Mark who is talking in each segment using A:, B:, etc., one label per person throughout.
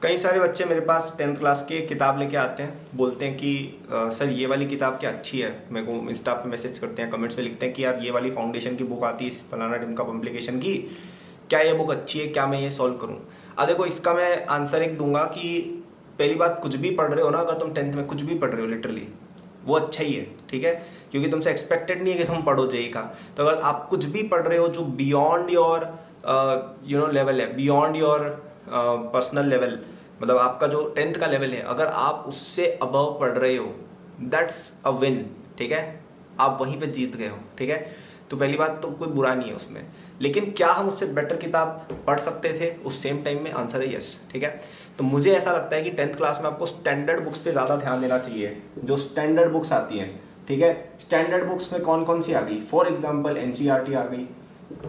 A: कई सारे बच्चे मेरे पास 10th क्लास की किताब लेके आते हैं, बोलते हैं कि सर ये वाली किताब क्या अच्छी है। मेरे को इंस्टा पे मैसेज करते हैं, कमेंट्स में लिखते हैं कि यार ये वाली फाउंडेशन की बुक आती है फलाना ढिमका पब्लिकेशन की, क्या ये बुक अच्छी है, क्या मैं ये सॉल्व करूँ। अब देखो इसका मैं आंसर एक दूंगा कि पहली बात, कुछ भी पढ़ रहे हो ना, अगर तुम 10th में कुछ भी पढ़ रहे हो लिटरली वो अच्छा ही है, ठीक है, क्योंकि तुमसे एक्सपेक्टेड नहीं है कि तुम पढ़ो जेई का। तो अगर आप कुछ भी पढ़ रहे हो जो बियॉन्ड योर लेवल है, बियॉन्ड योर पर्सनल लेवल, मतलब आपका जो 10th का लेवल है, अगर आप उससे अबव पढ़ रहे हो दैट्स अ विन, ठीक है, आप वहीं पे जीत गए हो, ठीक है। तो पहली बात तो कोई बुरा नहीं है उसमें, लेकिन क्या हम उससे बेटर किताब पढ़ सकते थे उस सेम टाइम में? आंसर है यस, ठीक है। तो मुझे ऐसा लगता है कि 10th क्लास में आपको स्टैंडर्ड बुक्स पे ज़्यादा ध्यान देना चाहिए, जो स्टैंडर्ड बुक्स आती हैं, ठीक है। स्टैंडर्ड बुक्स में कौन कौन सी आ गई? फॉर एग्जाम्पल एनसीईआरटी आ गई,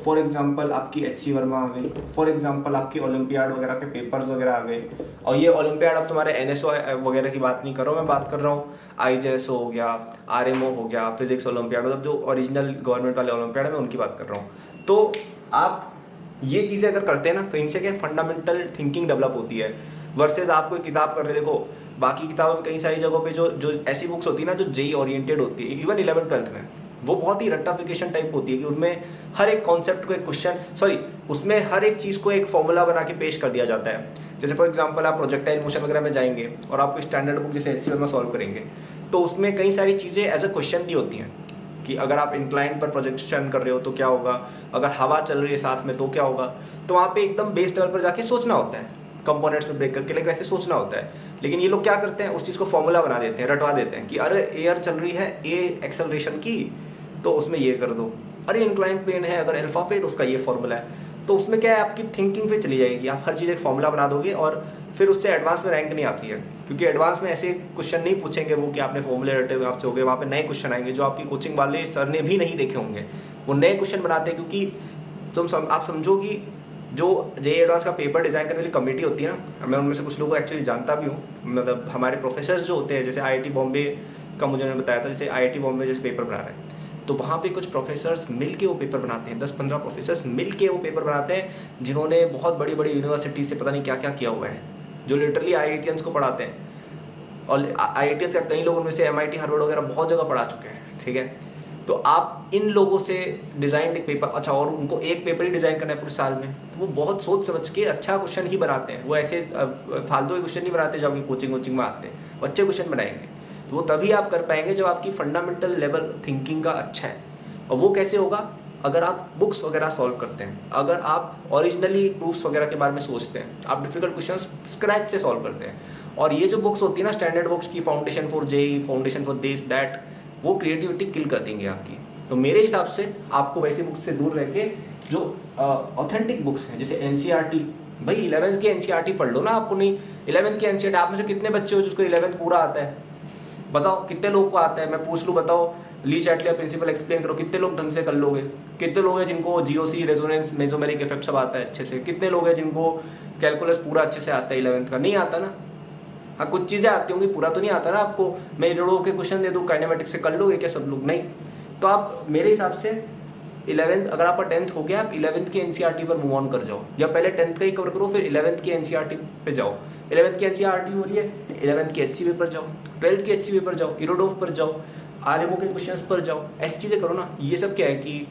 A: फॉर एग्जाम्पल आपकी एचसी वर्मा आ गई, फॉर एग्जाम्पल आपकी ओलंपियाड वगैरह के पेपर्स वगैरह आ गए। और ये ओलंपियाड अब तुम्हारे एनएसओ वगैरह की बात नहीं कर रहा हूँ, मैं बात कर रहा हूँ आईजेएसओ हो गया, आरएमओ हो गया, फिजिक्स ओलंपियाड, मतलब जो ओरिजिनल गवर्नमेंट वाले ओलंपियाड है मैं उनकी बात कर रहा हूँ। तो आप ये चीज़ें अगर करते हैं ना तो इनसे क्या फंडामेंटल थिंकिंग डेवलप होती है। वर्सेज आप कोई किताब कर रहे, देखो बाकी किताबों में कई सारी जगहों पे जो ऐसी बुक्स होती है ना जो जेई ओरिएंटेड होती है, इवन 11th-12th में, वो बहुत ही रट्टाफिकेशन टाइप होती है कि उनमें हर एक कॉन्सेप्ट को एक क्वेश्चन, उसमें हर एक चीज़ को एक फॉर्मूला बना के पेश कर दिया जाता है। जैसे फॉर एग्जांपल आप प्रोजेक्टाइल मोशन वगैरह में जाएंगे और आपको स्टैंडर्ड बुक जैसे एचसी वर्मा सॉल्व करेंगे, तो उसमें कई सारी चीज़ें एज अ क्वेश्चन दी होती हैं कि अगर आप इंक्लाइन पर प्रोजेक्शन कर रहे हो तो क्या होगा, अगर हवा चल रही है साथ में तो क्या होगा। तो वहाँ पे एकदम बेस लेवल पर जाके सोचना होता है, कंपोनेंट्स में ब्रेक करके, लेकिन वैसे सोचना होता है। लेकिन ये लोग क्या करते हैं, उस चीज़ को फॉर्मूला बना देते हैं, रटवा देते हैं कि अरे एयर चल रही है ए एक्सेलरेशन की तो उसमें ये कर दो, अरे इंक्लाइन प्लेन है अगर अल्फा पे तो उसका ये फॉर्मूला है। तो उसमें क्या है, आपकी थिंकिंग पे चली जाएगी, आप हर चीज़ एक फॉर्मूला बना दोगे और फिर उससे एडवांस में रैंक नहीं आती है, क्योंकि एडवांस में ऐसे क्वेश्चन नहीं पूछेंगे वो कि आपने फॉर्मूले रटे हुए आपसे हो गए। वहाँ पे नए क्वेश्चन आएंगे जो आपकी कोचिंग वाले सर ने भी नहीं देखे होंगे, वो नए क्वेश्चन बनाते हैं। क्योंकि आप समझो कि जो जेई एडवांस का पेपर डिजाइन करने वाली कमेटी होती है ना, मैं उनमें से कुछ लोगों को एक्चुअली जानता भी हूँ, मतलब हमारे प्रोफेसर्स जो होते हैं, जैसे आईआईटी बॉम्बे का मुझे उन्होंने बताया था, जैसे आईआईटी बॉम्बे जैसे पेपर बना रहे हैं तो वहाँ पे कुछ प्रोफेसर्स मिलके वो पेपर बनाते हैं, 10-15 प्रोफेसर्स मिलके वो पेपर बनाते हैं जिन्होंने बहुत बड़ी बड़ी यूनिवर्सिटी से पता नहीं क्या क्या किया हुआ है, जो लिटरली आईआईटीएंस को पढ़ाते हैं। और आईआईटीएंस का कई लोग उनमें से एमआईटी हार्वर्ड वगैरह बहुत जगह पढ़ा चुके हैं, ठीक है। तो आप इन लोगों से डिज़ाइन एक पेपर, अच्छा, और उनको एक पेपर ही डिज़ाइन करना है पूरे साल में, तो वो बहुत सोच समझ के अच्छा क्वेश्चन ही बनाते हैं। वो ऐसे फालतू के क्वेश्चन नहीं बनाते जो आपकी कोचिंग में आते हैं, वो अच्छे क्वेश्चन बनाएंगे। तो वो तभी आप कर पाएंगे जब आपकी फंडामेंटल लेवल थिंकिंग का अच्छा है। और वो कैसे होगा? अगर आप बुक्स वगैरह सॉल्व करते हैं, अगर आप ओरिजिनली प्रूफ्स वगैरह के बारे में सोचते हैं, आप डिफिकल्ट क्वेश्चंस स्क्रैच से सॉल्व करते हैं। और ये जो बुक्स होती है ना स्टैंडर्ड बुक्स की, foundation for JEE, foundation for this that, वो क्रिएटिविटी किल कर देंगे आपकी। तो मेरे हिसाब से आपको वैसी बुक्स से दूर रह के जो ऑथेंटिक बुक्स हैं, जैसे एनसीईआरटी, भाई 11th की एनसीईआरटी पढ़ लो ना। आपको नहीं 11th की एनसीईआरटी, आप में से कितने बच्चे हो जिसको 11th पूरा आता है? बताओ कितने लोग को आता है? मैं पूछ लूँ, बताओ, ली चैटले प्रिंसिपल एक्सप्लेन करो, कितने लोग ढंग से कर लोगे? कितने लोग हैं जिनको जीओसी, रेजोनेंस, मेसोमेरिक इफेक्ट सब आता है अच्छे से? कितने लोग हैं जिनको कैलकुलस पूरा अच्छे से आता है 11th का? नहीं आता ना। हाँ, कुछ चीज़ें आती होंगी, पूरा तो नहीं आता ना आपको। मैं रो के क्वेश्चन दे दूँ काइनेमेटिक्स से, कर लोगे क्या सब लोग? नहीं। तो आप मेरे हिसाब से 11th, अगर आपका 10th हो गया, आप 11th की एनसीईआरटी पर मूव ऑन कर जाओ, या पहले 10th का ही कवर करो फिर 11th की एनसीईआरटी पे जाओ। 11th की एनसीईआरटी हो रही है, 11th की एचसी पेपर जाओ, 12th की एचसी पेपर जाओ, इरोडोफ पर जाओ, आरएमओ के क्वेश्चंस पर जाओ, ऐसी चीज़ें करो ना। ये सब क्या है कि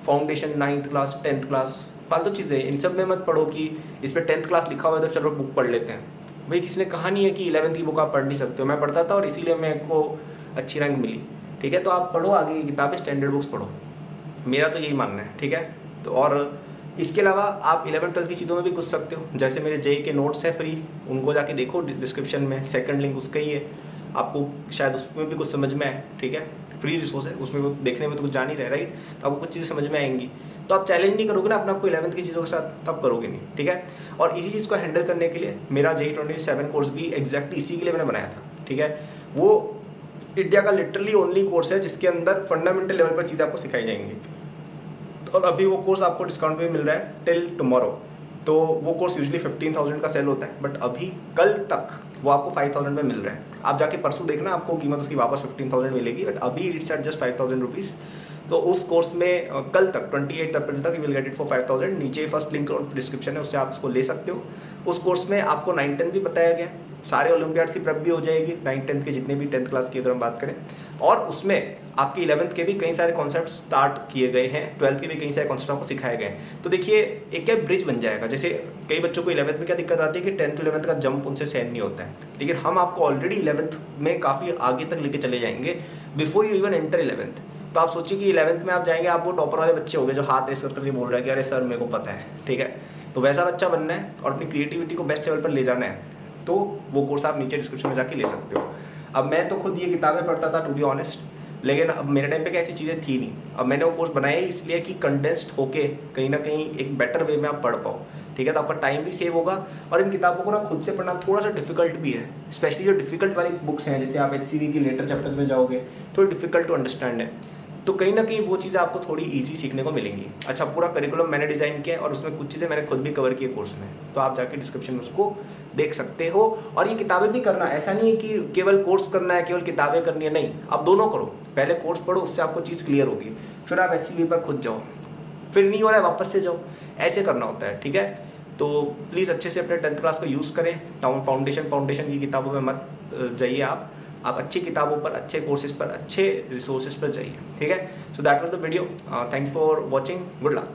A: foundation 9th class 10th class फालतू चीज़ें, इन सब में मत पढ़ो कि इस पर 10th क्लास लिखा हुआ है तो चलो बुक पढ़ लेते हैं। भाई किसी ने कहा नहीं है कि 11th की बुक आप पढ़ नहीं सकते हो, मैं पढ़ता था और इसीलिए मेरे को अच्छी रैंक मिली, ठीक है। तो आप पढ़ो आगे की किताबें, स्टैंडर्ड बुक्स पढ़ो, मेरा तो यही मानना है, ठीक है। तो और इसके अलावा आप 11th-12th की चीज़ों में भी घुस सकते हो, जैसे मेरे जेई के नोट्स हैं फ्री, उनको जाके देखो डिस्क्रिप्शन में, सेकंड लिंक उसका ही है, आपको शायद उसमें भी कुछ समझ में आए, ठीक है। फ्री रिसोर्स है, उसमें देखने में तो कुछ जान ही रहे, राइट। तो आपको कुछ चीज़ें समझ में आएंगी, तो आप चैलेंज नहीं करोगे ना अपने आपको 11th की चीज़ों के साथ, तब करोगे नहीं, ठीक है। और इसी चीज़ को हैंडल करने के लिए मेरा जेई 27 कोर्स भी एग्जैक्टली इसी के लिए मैंने बनाया था, ठीक है। वो इंडिया का लिटरली ओनली कोर्स है जिसके अंदर फंडामेंटल लेवल पर चीज़ें आपको सिखाई जाएंगी। और अभी वो कोर्स आपको डिस्काउंट पे मिल रहा है टिल टुमारो। तो वो कोर्स यूजुअली 15,000 का सेल होता है, बट अभी कल तक वो आपको 5,000 में मिल रहा है। आप जाके परसों देखना, आपको कीमत उसकी वापस 15,000 मिलेगी, बट अभी इट्स एट जस्ट 5,000 रुपीज़। तो उस कोर्स में कल तक 28 अप्रैल तक you will get it for 5,000। नीचे फर्स्ट लिंक और डिस्क्रिप्शन है, उससे आप इसको ले सकते हो। उस कोर्स में आपको 9-10 भी बताया गया, सारे ओलंपियाड्स की प्रेप भी हो जाएगी, 9-10 के जितने भी 10th क्लास की अगर हम बात करें, और उसमें आपकी 11th के भी कई सारे कॉन्सेप्ट स्टार्ट किए गए हैं, 12th के भी कई सारे कॉन्सेप्ट आपको सिखाए गए हैं। तो देखिए एक क्या ब्रिज बन जाएगा। जैसे कई बच्चों को 11th में क्या दिक्कत आती है कि 10th to 11th का जंप उनसे सहन नहीं होता है, लेकिन हम आपको ऑलरेडी 11th में काफ़ी आगे तक लेके चले जाएंगे before you even enter 11th। तो आप सोचिए कि 11th में आप जाएंगे, आप वो टॉपर वाले बच्चे हो गए जो हाथ रेस करके बोल रहे हैं कि अरे सर मेरे को पता है, ठीक है। तो वैसा बच्चा बनना है और अपनी क्रिएटिविटी को बेस्ट लेवल पर ले जाना है, तो वो कोर्स आप नीचे डिस्क्रिप्शन में जाके ले सकते हो। अब मैं तो खुद ये किताबें पढ़ता था टू बी ऑनेस्ट, लेकिन अब मेरे टाइम पे ऐसी चीज़ें थी नहीं। अब मैंने वो कोर्स बनाया ही इसलिए कि कंडेंस्ड होके कहीं ना कहीं एक बेटर वे में आप पढ़ पाओ, ठीक है। तो आपका टाइम भी सेव होगा, और इन किताबों को ना खुद से पढ़ना थोड़ा सा डिफिकल्ट भी है, स्पेशली जो डिफिकल्ट वाली बुक्स हैं, जैसे आप HCV की लेटर चैप्टर्स में जाओगे थोड़ी डिफिकल्ट टू अंडरस्टैंड है, तो कहीं ना कहीं वो चीज़ें आपको थोड़ी इजी सीखने को मिलेंगी। अच्छा, पूरा करिकुलम मैंने डिज़ाइन किया है और उसमें कुछ चीज़ें मैंने खुद भी कवर की है कोर्स में, तो आप जाके डिस्क्रिप्शन में उसको देख सकते हो। और ये किताबें भी करना, ऐसा नहीं है कि केवल कोर्स करना है, केवल किताबें करनी है, नहीं, आप दोनों करो। पहले कोर्स पढ़ो, उससे आपको चीज़ क्लियर होगी, फिर आप HCV पर खुद जाओ, फिर नहीं हो रहा है वापस से जाओ, ऐसे करना होता है, ठीक है। तो प्लीज़ अच्छे से अपने 10th क्लास को यूज़ करें, फाउंडेशन की किताबों में मत जाइए आप अच्छी किताबों पर, अच्छे कोर्सेज पर, अच्छे रिसोर्सेज पर जाइए, ठीक है। So that was the video, thank you for watching, good luck.